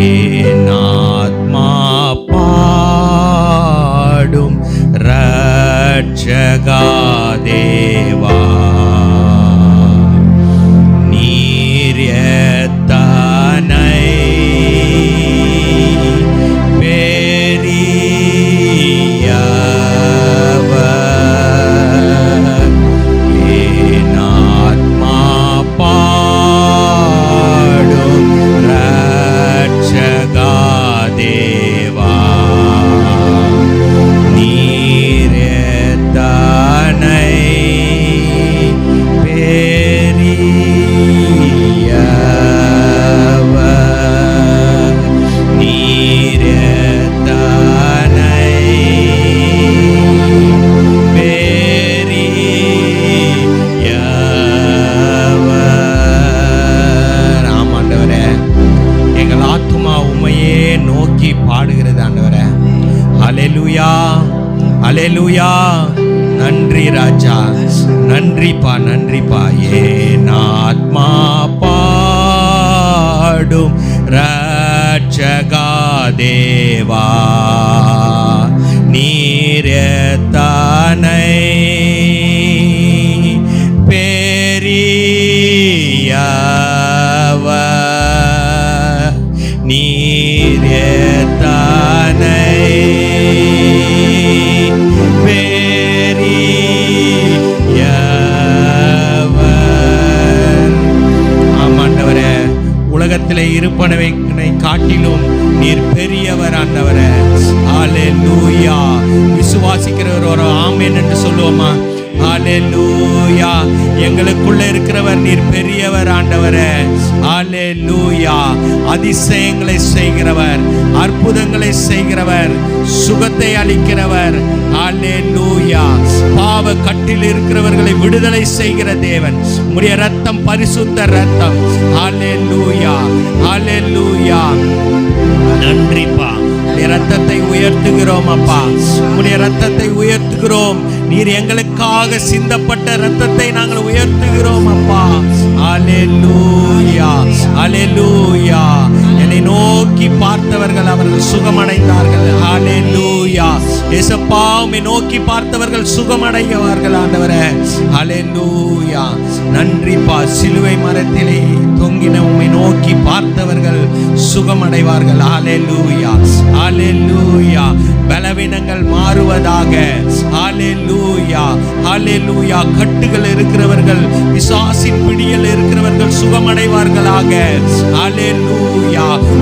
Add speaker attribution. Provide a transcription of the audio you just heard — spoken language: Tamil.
Speaker 1: என் ஆத்மா பாடும் ரட்சகா தேவா, நீர் எத்தனை பெரியவர். என் ஆத்மா பாடும் ரட்சகா தேவா, நீர் எத்தனை பெரியவர். நீர் எத்தனை பெரியவர். ஆமாண்டவரே, எங்கள் ஆத்துமா உம்மையே நோக்கி பாடுகிறது ஆண்டவரே. ஹல்லேலூயா, ஹல்லேலூயா. நன்றி ராஜா, நன்றிப்பா, நன்றிப்பா. என் ஆத்மா பாடும் ரட்சகா தேவா, நீர் எத்தனை பெரியவர். நீர் எத்தனை பெரியவர். ஆமாண்டவரே, உலகத்திலே இருப்பனவை காட்டிலும் நீர் பெரியவர் ஆண்டவரே. ஹல்லேலூயா. விசுவாசிக்கிறவர் ஒரு ஆமென் என்று சொல்லுவோமா? ஹல்லேலூயா. எங்களுக்குள்ள இருக்கிறவர் நீர் பெரியவர் ஆண்டவரே. ஹல்லேலூயா. அதிசயங்களை செய்கிறவர், அற்புதங்களை செய்கிறவர், சுகத்தை அளிக்கிறவர். ஹல்லேலூயா. பாவ கட்டில் இருக்கிறவர்களை விடுதலை செய்கிற தேவன். உம்முடைய ரத்தம் பரிசுத்த ரத்தம். ஹல்லேலூயா, ஹல்லேலூயா. நன்றிப்பா. உம்முடைய ரத்தத்தை உயர்த்துகிறோம் அப்பா, உம்முடைய ரத்தத்தை உயர்த்துகிறோம். நீர் எங்களுக்காக சிந்தப்பட்ட ரத்தத்தை நாங்கள் உயர்த்துகிறோம் அப்பா. ஹல்லேலூயா, ஹல்லேலூயா. என்னை நோக்கி பார்த்தவர்கள் அவர்கள் சுகமடைந்தார்கள். ஹல்லேலூயா. இயேசப்பா, உம்மை நோக்கி பார்த்தவர்கள் சுகமடைவார்கள் ஆண்டவரே. ஹல்லேலூயா. நன்றிப்பா. சிலுவை மரத்திலே தொங்கின உம்மை நோக்கி பார்த்தவர்கள் சுகமடைவார்கள். ஹல்லேலூயா, ஹல்லேலூயா. பலவீனங்கள் மாறுவதாக. ஹல்லேலூயா, ஹல்லேலூயா. கட்டுகள் இருக்கிறவர்கள், பிசாசின் பிடியில் இருக்கிறவர்கள் சுகமடைவார்களாக. ஹல்லேலூயா.